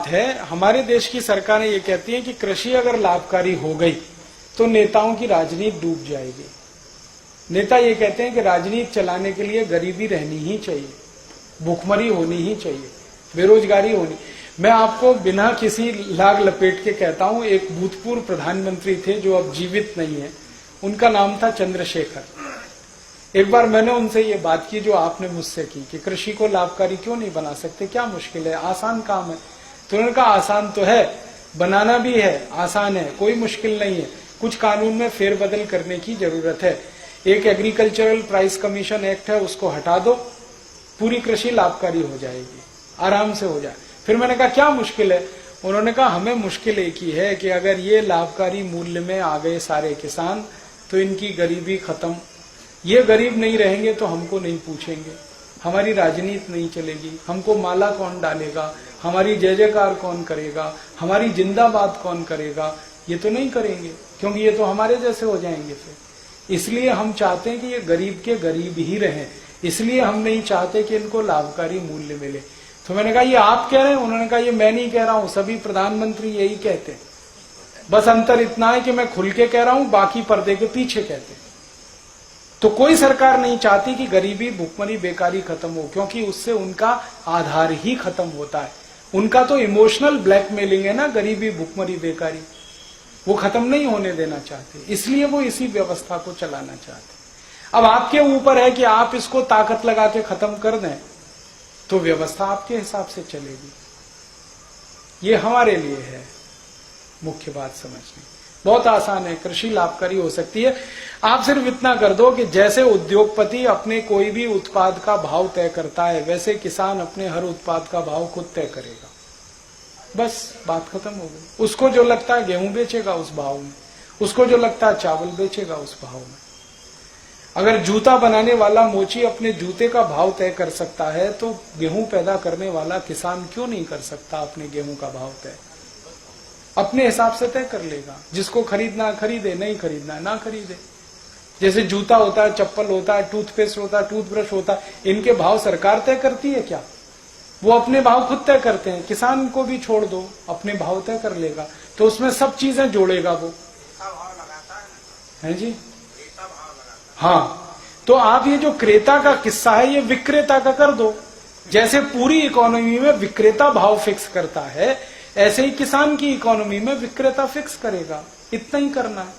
है हमारे देश की सरकारें ये कहती हैं कि कृषि अगर लाभकारी हो गई तो नेताओं की राजनीति डूब जाएगी। नेता ये कहते हैं कि राजनीति चलाने के लिए गरीबी रहनी ही चाहिए, भूखमरी होनी ही चाहिए, बेरोजगारी होनी। मैं आपको बिना किसी लाग लपेट के कहता हूं, एक भूतपूर्व प्रधानमंत्री थे जो अब जीवित नहीं है, उनका नाम था चंद्रशेखर। एक बार मैंने उनसे ये बात की जो आपने मुझसे की कि कृषि को लाभकारी क्यों नहीं बना सकते, क्या मुश्किल है, आसान काम है। तो उन्होंने कहा आसान तो है, बनाना भी है, आसान है, कोई मुश्किल नहीं है, कुछ कानून में फेरबदल करने की जरूरत है। एक एग्रीकल्चरल प्राइस कमीशन एक्ट है, उसको हटा दो, पूरी कृषि लाभकारी हो जाएगी, आराम से हो जाए। फिर मैंने कहा क्या मुश्किल है? उन्होंने कहा हमें मुश्किल एक ही है कि अगर ये लाभकारी मूल्य में आ गए सारे किसान तो इनकी गरीबी खत्म। ये गरीब नहीं रहेंगे तो हमको नहीं पूछेंगे, हमारी राजनीति नहीं चलेगी, हमको माला कौन डालेगा, हमारी जय जयकार कौन करेगा, हमारी जिंदाबाद कौन करेगा, ये तो नहीं करेंगे, क्योंकि ये तो हमारे जैसे हो जाएंगे। फिर इसलिए हम चाहते हैं कि ये गरीब के गरीब ही रहें, इसलिए हम नहीं चाहते कि इनको लाभकारी मूल्य मिले। तो मैंने कहा ये आप कह रहे हैं? उन्होंने कहा ये मैं नहीं कह रहा हूं, सभी प्रधानमंत्री यही कहते हैं, बस अंतर इतना है कि मैं खुल के कह रहा हूं, बाकी पर्दे के पीछे कहते हैं। तो कोई सरकार नहीं चाहती कि गरीबी, भुखमरी, बेकारी खत्म हो, क्योंकि उससे उनका आधार ही खत्म होता है। उनका तो इमोशनल ब्लैकमेलिंग है ना, गरीबी, भुखमरी, बेकारी, वो खत्म नहीं होने देना चाहते, इसलिए वो इसी व्यवस्था को चलाना चाहते। अब आपके ऊपर है कि आप इसको ताकत लगा के खत्म कर दें तो व्यवस्था आपके हिसाब से चलेगी। ये हमारे लिए है मुख्य बात समझनी, बहुत आसान है, कृषि लाभकारी हो सकती है। आप सिर्फ इतना कर दो कि जैसे उद्योगपति अपने कोई भी उत्पाद का भाव तय करता है, वैसे किसान अपने हर उत्पाद का भाव खुद तय करेगा, बस बात खत्म हो गई। उसको जो लगता है गेहूं बेचेगा उस भाव में, उसको जो लगता है चावल बेचेगा उस भाव में। अगर जूता बनाने वाला मोची अपने जूते का भाव तय कर सकता है तो गेहूं पैदा करने वाला किसान क्यों नहीं कर सकता अपने गेहूं का भाव तय? अपने हिसाब से तय कर लेगा, जिसको खरीदना खरीदे, नहीं खरीदना ना खरीदे। जैसे जूता होता है, चप्पल होता है, टूथपेस्ट होता है, टूथब्रश होता है, इनके भाव सरकार तय करती है क्या? वो अपने भाव खुद तय करते हैं। किसान को भी छोड़ दो, अपने भाव तय कर लेगा, तो उसमें सब चीजें जोड़ेगा वो, है जी। हाँ, तो आप ये जो क्रेता का किस्सा है ये विक्रेता का कर दो। जैसे पूरी इकोनॉमी में विक्रेता भाव फिक्स करता है, ऐसे ही किसान की इकोनॉमी में विक्रेता फिक्स करेगा। इतना ही करना है,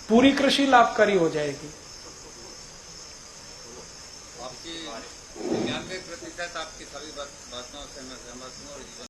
पूरी कृषि लाभकारी हो जाएगी। आपकी 99%